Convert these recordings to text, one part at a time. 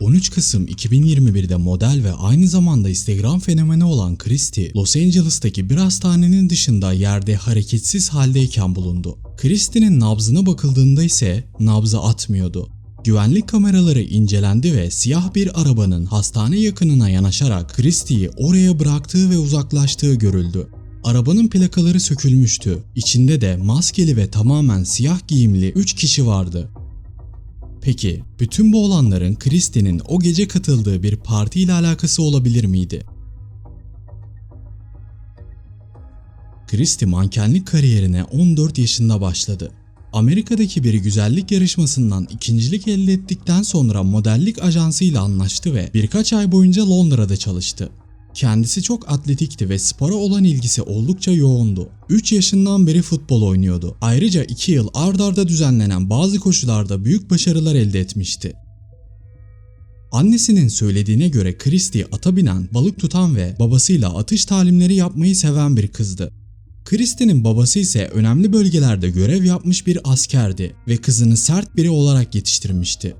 13 Kasım 2021'de model ve aynı zamanda Instagram fenomeni olan Christie, Los Angeles'taki bir hastanenin dışında yerde hareketsiz haldeyken bulundu. Christie'nin nabzına bakıldığında ise nabzı atmıyordu. Güvenlik kameraları incelendi ve siyah bir arabanın hastane yakınına yanaşarak Christie'yi oraya bıraktığı ve uzaklaştığı görüldü. Arabanın plakaları sökülmüştü. İçinde de maskeli ve tamamen siyah giyimli 3 kişi vardı. Peki, bütün bu olanların Christie'nin o gece katıldığı bir parti ile alakası olabilir miydi? Christie mankenlik kariyerine 14 yaşında başladı. Amerika'daki bir güzellik yarışmasından ikincilik elde ettikten sonra modellik ajansıyla anlaştı ve birkaç ay boyunca Londra'da çalıştı. Kendisi çok atletikti ve spora olan ilgisi oldukça yoğundu. 3 yaşından beri futbol oynuyordu. Ayrıca 2 yıl ard arda düzenlenen bazı koşularda büyük başarılar elde etmişti. Annesinin söylediğine göre Christie ata binen, balık tutan ve babasıyla atış talimleri yapmayı seven bir kızdı. Christie'nin babası ise önemli bölgelerde görev yapmış bir askerdi ve kızını sert biri olarak yetiştirmişti.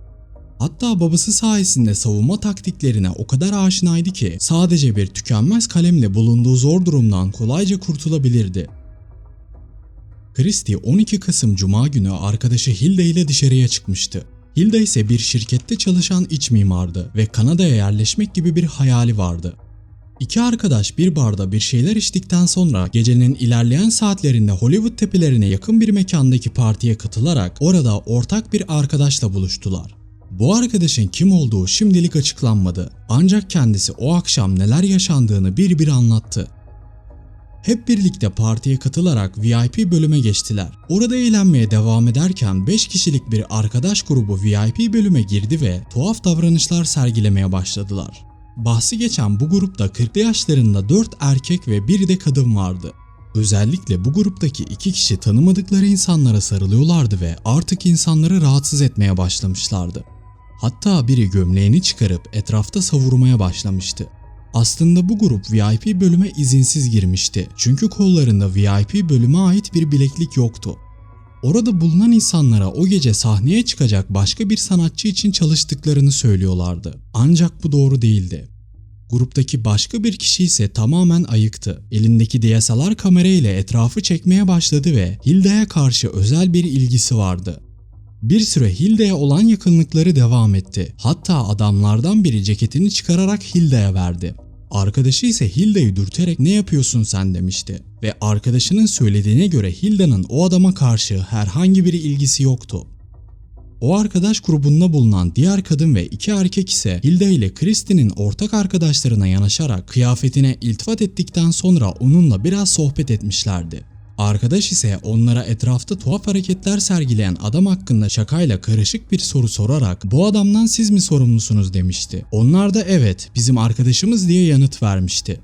Hatta babası sayesinde savunma taktiklerine o kadar aşinaydı ki sadece bir tükenmez kalemle bulunduğu zor durumdan kolayca kurtulabilirdi. Christie 12 Kasım Cuma günü arkadaşı Hilda ile dışarıya çıkmıştı. Hilda ise bir şirkette çalışan iç mimardı ve Kanada'ya yerleşmek gibi bir hayali vardı. İki arkadaş bir barda bir şeyler içtikten sonra gecenin ilerleyen saatlerinde Hollywood tepelerine yakın bir mekandaki partiye katılarak orada ortak bir arkadaşla buluştular. Bu arkadaşın kim olduğu şimdilik açıklanmadı. Ancak kendisi o akşam neler yaşandığını bir anlattı. Hep birlikte partiye katılarak VIP bölüme geçtiler. Orada eğlenmeye devam ederken 5 kişilik bir arkadaş grubu VIP bölüme girdi ve tuhaf davranışlar sergilemeye başladılar. Bahsi geçen bu grupta 40'lı yaşlarında 4 erkek ve 1 de kadın vardı. Özellikle bu gruptaki 2 kişi tanımadıkları insanlara sarılıyorlardı ve artık insanları rahatsız etmeye başlamışlardı. Hatta biri gömleğini çıkarıp etrafta savurmaya başlamıştı. Aslında bu grup VIP bölüme izinsiz girmişti çünkü kollarında VIP bölüme ait bir bileklik yoktu. Orada bulunan insanlara o gece sahneye çıkacak başka bir sanatçı için çalıştıklarını söylüyorlardı. Ancak bu doğru değildi. Gruptaki başka bir kişi ise tamamen ayıktı. Elindeki DSLR kamera ile etrafı çekmeye başladı ve Hilda'ya karşı özel bir ilgisi vardı. Bir süre Hilda'ya olan yakınlıkları devam etti. Hatta adamlardan biri ceketini çıkararak Hilda'ya verdi. Arkadaşı ise Hilda'yı dürterek "Ne yapıyorsun sen?" demişti. Ve arkadaşının söylediğine göre Hilda'nın o adama karşı herhangi bir ilgisi yoktu. O arkadaş grubunda bulunan diğer kadın ve 2 erkek ise Hilda ile Christie'nin ortak arkadaşlarına yanaşarak kıyafetine iltifat ettikten sonra onunla biraz sohbet etmişlerdi. Arkadaş ise onlara etrafta tuhaf hareketler sergileyen adam hakkında şakayla karışık bir soru sorarak "Bu adamdan siz mi sorumlusunuz?" demişti. Onlar da "Evet, bizim arkadaşımız" diye yanıt vermişti.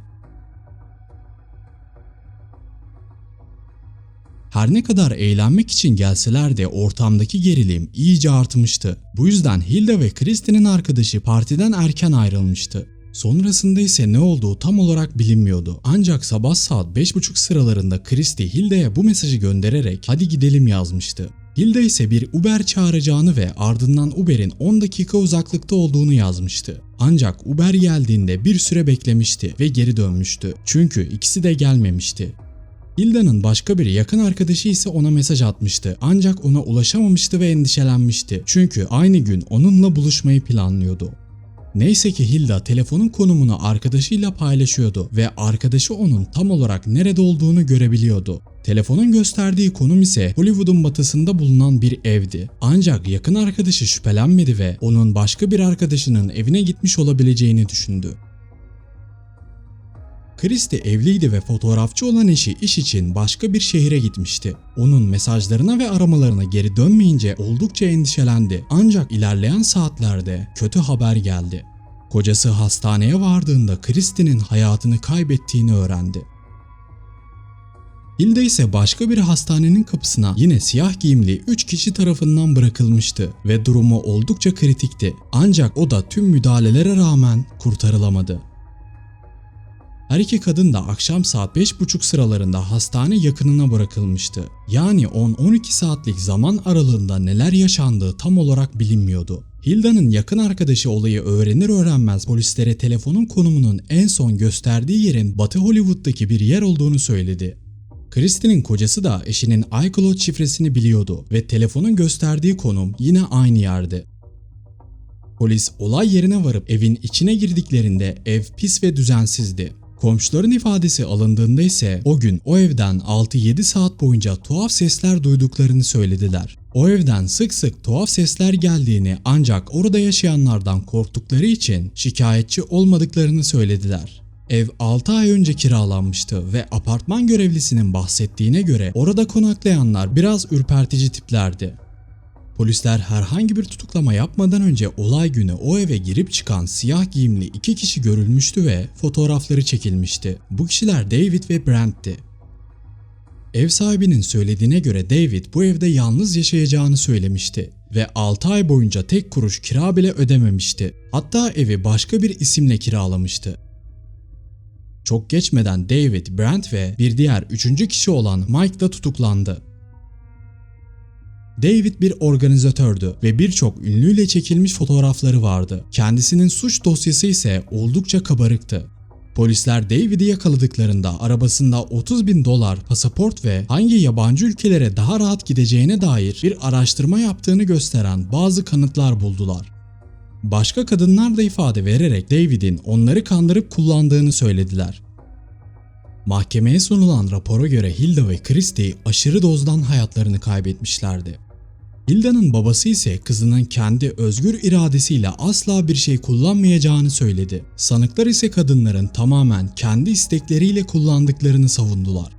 Her ne kadar eğlenmek için gelseler de ortamdaki gerilim iyice artmıştı. Bu yüzden Hilda ve Christie'nin arkadaşı partiden erken ayrılmıştı. Sonrasında ise ne olduğu tam olarak bilinmiyordu. Ancak sabah saat 5:30 sıralarında Christie Hilda'ya bu mesajı göndererek "Hadi gidelim" yazmıştı. Hilda ise bir Uber çağıracağını ve ardından Uber'in 10 dakika uzaklıkta olduğunu yazmıştı. Ancak Uber geldiğinde bir süre beklemişti ve geri dönmüştü. Çünkü ikisi de gelmemişti. Hilda'nın başka bir yakın arkadaşı ise ona mesaj atmıştı. Ancak ona ulaşamamıştı ve endişelenmişti. Çünkü aynı gün onunla buluşmayı planlıyordu. Neyse ki Hilda telefonun konumunu arkadaşıyla paylaşıyordu ve arkadaşı onun tam olarak nerede olduğunu görebiliyordu. Telefonun gösterdiği konum ise Hollywood'un batısında bulunan bir evdi. Ancak yakın arkadaşı şüphelenmedi ve onun başka bir arkadaşının evine gitmiş olabileceğini düşündü. Christie evliydi ve fotoğrafçı olan eşi iş için başka bir şehire gitmişti. Onun mesajlarına ve aramalarına geri dönmeyince oldukça endişelendi. Ancak ilerleyen saatlerde kötü haber geldi. Kocası hastaneye vardığında Christie'nin hayatını kaybettiğini öğrendi. Hilda ise başka bir hastanenin kapısına yine siyah giyimli 3 kişi tarafından bırakılmıştı ve durumu oldukça kritikti. Ancak o da tüm müdahalelere rağmen kurtarılamadı. Her iki kadın da akşam saat 5:30 sıralarında hastane yakınına bırakılmıştı. Yani 10-12 saatlik zaman aralığında neler yaşandığı tam olarak bilinmiyordu. Hilda'nın yakın arkadaşı olayı öğrenir öğrenmez polislere telefonun konumunun en son gösterdiği yerin Batı Hollywood'daki bir yer olduğunu söyledi. Christie'nin kocası da eşinin iCloud şifresini biliyordu ve telefonun gösterdiği konum yine aynı yerde. Polis olay yerine varıp evin içine girdiklerinde ev pis ve düzensizdi. Komşuların ifadesi alındığında ise o gün o evden 6-7 saat boyunca tuhaf sesler duyduklarını söylediler. O evden sık sık tuhaf sesler geldiğini ancak orada yaşayanlardan korktukları için şikayetçi olmadıklarını söylediler. Ev 6 ay önce kiralanmıştı ve apartman görevlisinin bahsettiğine göre orada konaklayanlar biraz ürpertici tiplerdi. Polisler herhangi bir tutuklama yapmadan önce olay günü o eve girip çıkan siyah giyimli 2 kişi görülmüştü ve fotoğrafları çekilmişti. Bu kişiler David ve Brent'ti. Ev sahibinin söylediğine göre David bu evde yalnız yaşayacağını söylemişti ve 6 ay boyunca tek kuruş kira bile ödememişti. Hatta evi başka bir isimle kiralamıştı. Çok geçmeden David, Brent ve bir diğer 3. kişi olan Mike da tutuklandı. David bir organizatördü ve birçok ünlüyle çekilmiş fotoğrafları vardı. Kendisinin suç dosyası ise oldukça kabarıktı. Polisler David'i yakaladıklarında arabasında $30.000 pasaport ve hangi yabancı ülkelere daha rahat gideceğine dair bir araştırma yaptığını gösteren bazı kanıtlar buldular. Başka kadınlar da ifade vererek David'in onları kandırıp kullandığını söylediler. Mahkemeye sunulan rapora göre Hilda ve Christie aşırı dozdan hayatlarını kaybetmişlerdi. Hilda'nın babası ise kızının kendi özgür iradesiyle asla bir şey kullanmayacağını söyledi. Sanıklar ise kadınların tamamen kendi istekleriyle kullandıklarını savundular.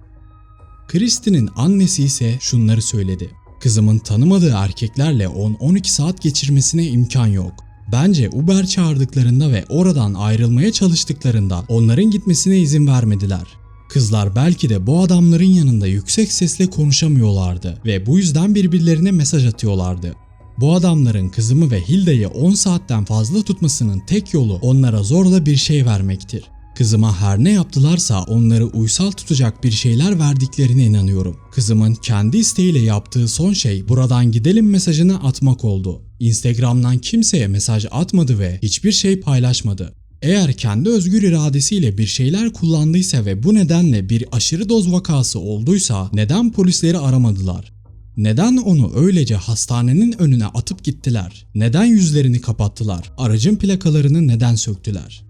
Christie'nin annesi ise şunları söyledi. Kızımın tanımadığı erkeklerle 10-12 saat geçirmesine imkan yok. Bence Uber çağırdıklarında ve oradan ayrılmaya çalıştıklarında onların gitmesine izin vermediler. Kızlar belki de bu adamların yanında yüksek sesle konuşamıyorlardı ve bu yüzden birbirlerine mesaj atıyorlardı. Bu adamların kızımı ve Hilda'yı 10 saatten fazla tutmasının tek yolu onlara zorla bir şey vermektir. Kızıma her ne yaptılarsa onları uysal tutacak bir şeyler verdiklerine inanıyorum. Kızımın kendi isteğiyle yaptığı son şey buradan gidelim mesajını atmak oldu. Instagram'dan kimseye mesaj atmadı ve hiçbir şey paylaşmadı. Eğer kendi özgür iradesiyle bir şeyler kullandıysa ve bu nedenle bir aşırı doz vakası olduysa neden polisleri aramadılar? Neden onu öylece hastanenin önüne atıp gittiler? Neden yüzlerini kapattılar? Aracın plakalarını neden söktüler?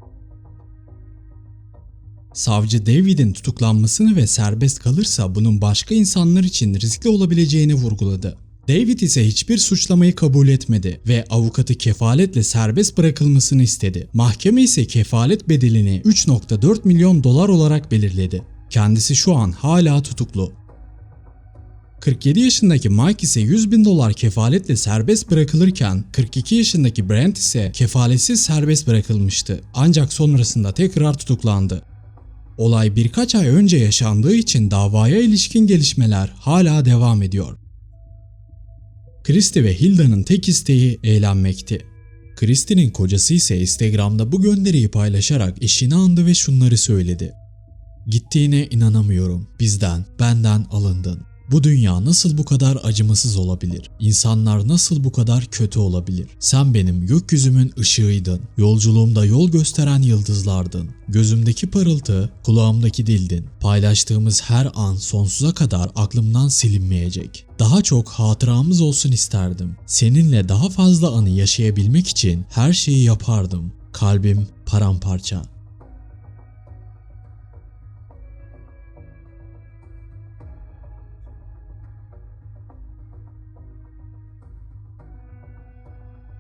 Savcı David'in tutuklanmasını ve serbest kalırsa bunun başka insanlar için riskli olabileceğini vurguladı. David ise hiçbir suçlamayı kabul etmedi ve avukatı kefaletle serbest bırakılmasını istedi. Mahkeme ise kefalet bedelini $3.4 milyon olarak belirledi. Kendisi şu an hala tutuklu. 47 yaşındaki Mike ise $100.000 kefaletle serbest bırakılırken 42 yaşındaki Brent ise kefaletsiz serbest bırakılmıştı. Ancak sonrasında tekrar tutuklandı. Olay birkaç ay önce yaşandığı için davaya ilişkin gelişmeler hala devam ediyor. Christie ve Hilda'nın tek isteği eğlenmekti. Christie'nin kocası ise Instagram'da bu gönderiyi paylaşarak eşini andı ve şunları söyledi. "Gittiğine inanamıyorum. Benden alındın. Bu dünya nasıl bu kadar acımasız olabilir? İnsanlar nasıl bu kadar kötü olabilir? Sen benim gökyüzümün ışığıydın. Yolculuğumda yol gösteren yıldızlardın. Gözümdeki parıltı, kulağımdaki dildin. Paylaştığımız her an sonsuza kadar aklımdan silinmeyecek. Daha çok hatıramız olsun isterdim. Seninle daha fazla anı yaşayabilmek için her şeyi yapardım. Kalbim paramparça."